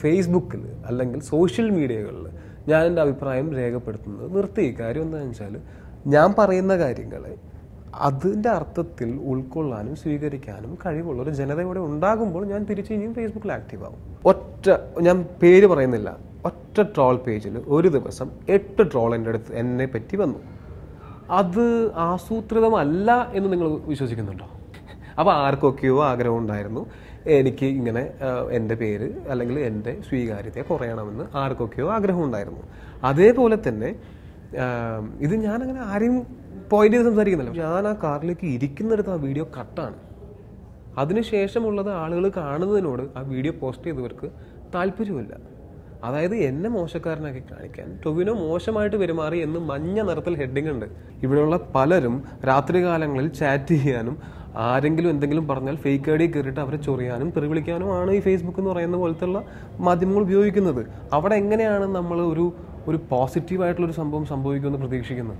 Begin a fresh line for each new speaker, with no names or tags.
ഫേസ്ബുക്കിൽ അല്ലെങ്കിൽ സോഷ്യൽ മീഡിയകളിൽ ഞാൻ എൻ്റെ അഭിപ്രായം രേഖപ്പെടുത്തുന്നത് നിർത്തി. കാര്യം എന്താണെന്ന് വെച്ചാൽ ഞാൻ പറയുന്ന കാര്യങ്ങളെ അതിൻ്റെ അർത്ഥത്തിൽ ഉൾക്കൊള്ളാനും സ്വീകരിക്കാനും കഴിവുള്ള ഒരു ജനതയോടെ ഉണ്ടാകുമ്പോൾ ഞാൻ തിരിച്ച് ഇനിയും ഫേസ്ബുക്കിൽ ആക്റ്റീവ് ആവും. ഞാൻ പേര് പറയുന്നില്ല, ഒറ്റ ട്രോൾ പേജിൽ ഒരു ദിവസം 8 ട്രോൾ എൻ്റെ അടുത്ത് എന്നെ പറ്റി വന്നു. അത് ആസൂത്രിതമല്ല എന്ന് നിങ്ങൾ വിശ്വസിക്കുന്നുണ്ടോ? അപ്പോൾ ആർക്കൊക്കെയോ ആഗ്രഹം ഉണ്ടായിരുന്നു എനിക്ക് ഇങ്ങനെ എൻ്റെ പേര് അല്ലെങ്കിൽ എൻ്റെ സ്വീകാര്യത കുറയണമെന്ന് ആർക്കൊക്കെയോ ആഗ്രഹം ഉണ്ടായിരുന്നു. അതേപോലെ തന്നെ ഇത് ഞാനങ്ങനെ ആരെയും പോയിന്റ് ചെയ്ത് സംസാരിക്കുന്നില്ല. ഞാൻ ആ കാറിലേക്ക് ഇരിക്കുന്നിടത്ത് ആ വീഡിയോ കട്ടാണ്. അതിനുശേഷമുള്ളത് ആളുകൾ കാണുന്നതിനോട് ആ വീഡിയോ പോസ്റ്റ് ചെയ്തവർക്ക് താല്പര്യമില്ല. അതായത് എന്നെ മോശക്കാരനാക്കി കാണിക്കാൻ ടൊവിനോ മോശമായിട്ട് പെരുമാറി എന്ന് മഞ്ഞ നിറത്തിൽ ഹെഡിങ് ഉണ്ട്. ഇവിടെയുള്ള പലരും രാത്രികാലങ്ങളിൽ ചാറ്റ് ചെയ്യാനും ആരെങ്കിലും എന്തെങ്കിലും പറഞ്ഞാൽ ഫേക്ക് ഐ ഡി കയറിയിട്ട് അവരെ ചൊറിയാനും തെറിവിളിക്കാനും ആണ് ഈ ഫേസ്ബുക്ക് എന്ന് പറയുന്ന പോലത്തുള്ള മാധ്യമങ്ങൾ ഉപയോഗിക്കുന്നത്. അവിടെ എങ്ങനെയാണ് നമ്മൾ ഒരു പോസിറ്റീവായിട്ടുള്ളൊരു സംഭവം സംഭവിക്കുമെന്ന് പ്രതീക്ഷിക്കുന്നത്?